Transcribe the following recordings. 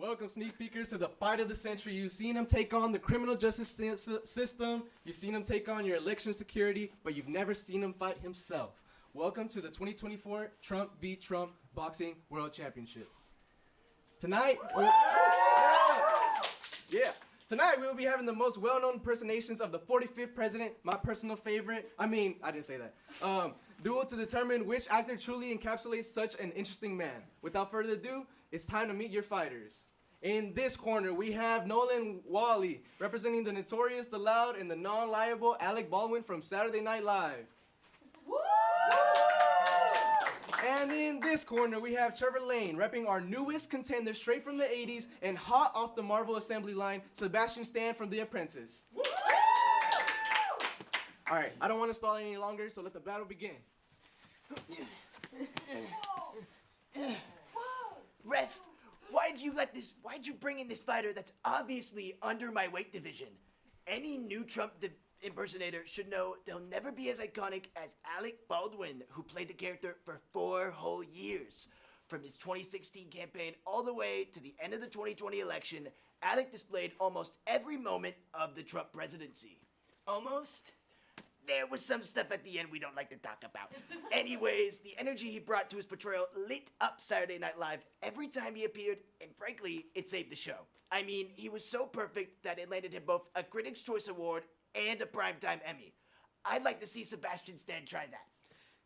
Welcome, sneak peekers, to the fight of the century. You've seen him take on the criminal justice system. You've seen him take on your election security, but you've never seen him fight himself. Welcome to the 2024 Trump v. Trump Boxing World Championship. Tonight, Tonight we will be having the most well-known impersonations of the 45th president, my personal favorite. I didn't say that. Duel to determine which actor truly encapsulates such an interesting man. Without further ado, it's time to meet your fighters. In this corner, we have Nolan Walley, representing the notorious, the loud, and the non-liable Alec Baldwin from Saturday Night Live. Woo! And in this corner, we have Trevor Lane, repping our newest contender straight from the 80s and hot off the Marvel assembly line, Sebastian Stan from The Apprentice. Woo! All right, I don't want to stall any longer, so let the battle begin. Ref, why'd you bring in this fighter that's obviously under my weight division? Any new Trump impersonator should know they'll never be as iconic as Alec Baldwin, who played the character for 4 whole years. From his 2016 campaign all the way to the end of the 2020 election, Alec displayed almost every moment of the Trump presidency. Almost? There was some stuff at the end we don't like to talk about. Anyways, the energy he brought to his portrayal lit up Saturday Night Live every time he appeared, and frankly, it saved the show. I mean, he was so perfect that it landed him both a Critics' Choice Award and a Primetime Emmy. I'd like to see Sebastian Stan try that.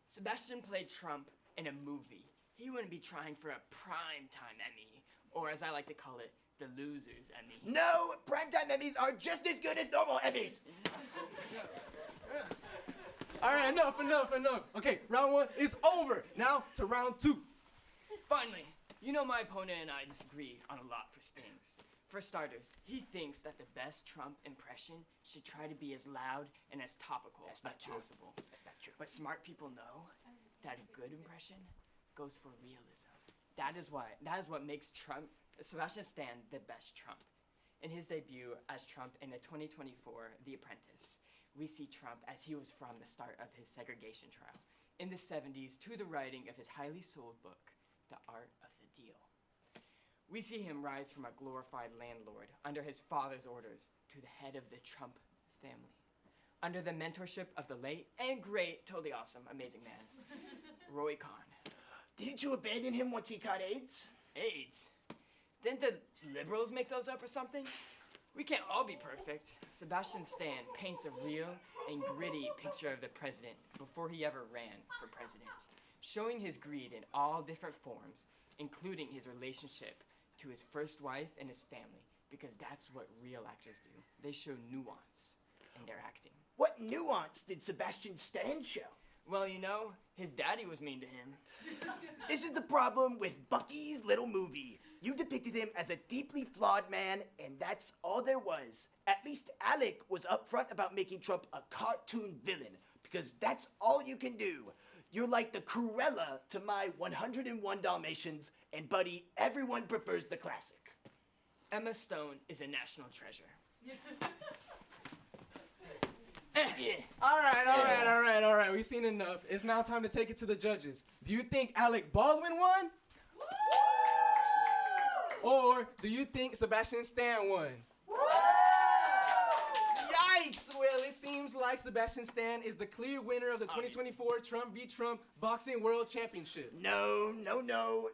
Sebastian played Trump in a movie. He wouldn't be trying for a Primetime Emmy, or as I like to call it, the Losers Emmy. No, Primetime Emmys are just as good as normal Emmys. All right, enough. Okay, round 1 is over. Now to round 2. Finally, you know my opponent and I disagree on a lot for things. For starters, he thinks that the best Trump impression should try to be as loud and as topical as possible. That's not true. But smart people know that a good impression goes for realism. That is what makes Sebastian Stan the best Trump. In his debut as Trump in the 2024 The Apprentice, we see Trump as he was from the start of his segregation trial in the 70s to the writing of his highly sold book, The Art of the Deal. We see him rise from a glorified landlord under his father's orders to the head of the Trump family, under the mentorship of the late and great, totally awesome, amazing man, Roy Khan. Didn't you abandon him once he caught AIDS? AIDS? Didn't the liberals make those up or something? We can't all be perfect. Sebastian Stan paints a real and gritty picture of the president before he ever ran for president, showing his greed in all different forms, including his relationship to his first wife and his family, because that's what real actors do. They show nuance in their acting. What nuance did Sebastian Stan show? Well, you know, his daddy was mean to him. This is the problem with Bucky's little movie. You depicted him as a deeply flawed man, and that's all there was. At least Alec was upfront about making Trump a cartoon villain, because that's all you can do. You're like the Cruella to my 101 Dalmatians, and buddy, everyone prefers the classic. Emma Stone is a national treasure. All right. We've seen enough. It's now time to take it to the judges. Do you think Alec Baldwin won? Or do you think Sebastian Stan won? Yikes! Well, it seems like Sebastian Stan is the clear winner of the 2024 Trump v. Trump Boxing World Championship. No.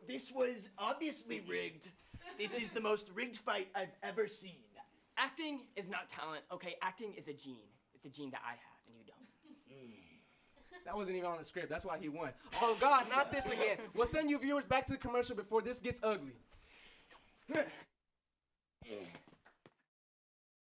This was obviously rigged. This is the most rigged fight I've ever seen. Acting is not talent, okay? Acting is a gene. It's a gene that I have and you don't. That wasn't even on the script. That's why he won. Oh, God, not this again. We'll send you viewers back to the commercial before this gets ugly.